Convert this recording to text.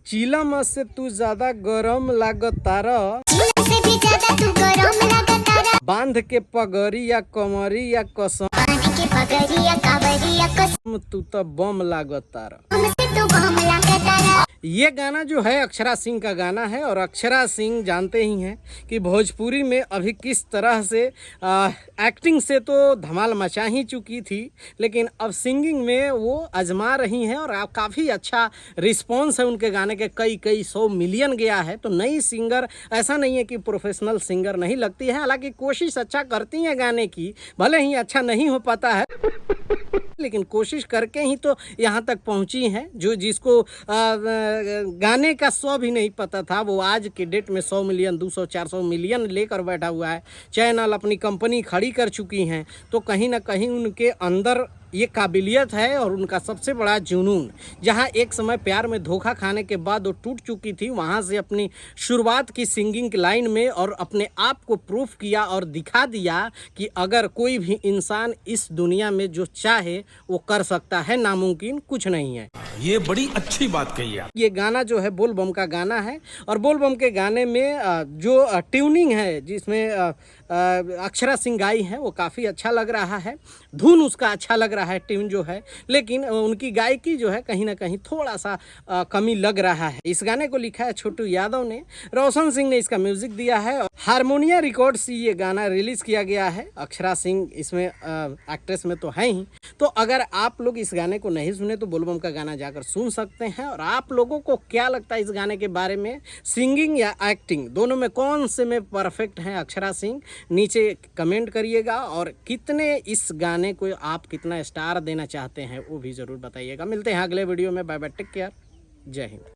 चिलम से तू ज्यादा गरम लागतारा, से भी ज्यादा तू गरम लागतारा, बांध के पगड़ी या कमरी या कसम बांध के पगड़िया कावरिया कसम तू तो बम लागतारा। से तू बम लागतारा। ये गाना जो है अक्षरा सिंह का गाना है और अक्षरा सिंह जानते ही हैं कि भोजपुरी में अभी किस तरह से एक्टिंग से तो धमाल मचा ही चुकी थी, लेकिन अब सिंगिंग में वो आजमा रही हैं और काफ़ी अच्छा रिस्पॉन्स है उनके गाने के, कई 100 मिलियन गया है। तो नई सिंगर ऐसा नहीं है कि प्रोफेशनल सिंगर नहीं लगती है, हालांकि कोशिश अच्छा करती हैं गाने की, भले ही अच्छा नहीं हो पाता है लेकिन कोशिश करके ही तो यहाँ तक पहुँची हैं। जो जिसको गाने का 100 भी नहीं पता था वो आज के डेट में 100 मिलियन 200 400 मिलियन लेकर बैठा हुआ है, चैनल अपनी कंपनी खड़ी कर चुकी हैं। तो कहीं ना कहीं उनके अंदर ये काबिलियत है और उनका सबसे बड़ा जुनून। जहां एक समय प्यार में धोखा खाने के बाद वो टूट चुकी थी, वहां से अपनी शुरुआत की सिंगिंग की लाइन में और अपने आप को प्रूफ किया और दिखा दिया कि अगर कोई भी इंसान इस दुनिया में जो चाहे वो कर सकता है, नामुमकिन कुछ नहीं है। ये बड़ी अच्छी बात कही है। ये गाना जो है बोल बम का गाना है और बोल बम के गाने में जो ट्यूनिंग है जिसमें अक्षरा सिंह गाई है वो काफ़ी अच्छा लग रहा है, धुन उसका अच्छा लग रहा है, ट्यून जो है, लेकिन उनकी गायकी जो है कहीं ना कहीं थोड़ा सा कमी लग रहा है। इस गाने को लिखा है छोटू यादव ने, रोशन सिंह ने इसका म्यूजिक दिया है और हारमोनिया रिकॉर्ड्स से ये गाना रिलीज किया गया है। अक्षरा सिंह इसमें एक्ट्रेस में तो है ही। तो अगर आप लोग इस गाने को नहीं सुने तो बोल बम का गाना जाकर सुन सकते हैं। और आप लोगों को क्या लगता है इस गाने के बारे में, सिंगिंग या एक्टिंग, दोनों में कौन से में परफेक्ट हैं अक्षरा सिंह, नीचे कमेंट करिएगा। और कितने इस गाने को आप कितना स्टार देना चाहते हैं वो भी ज़रूर बताइएगा। मिलते हैं अगले वीडियो में, बाय बाय, टेक केयर, जय हिंद।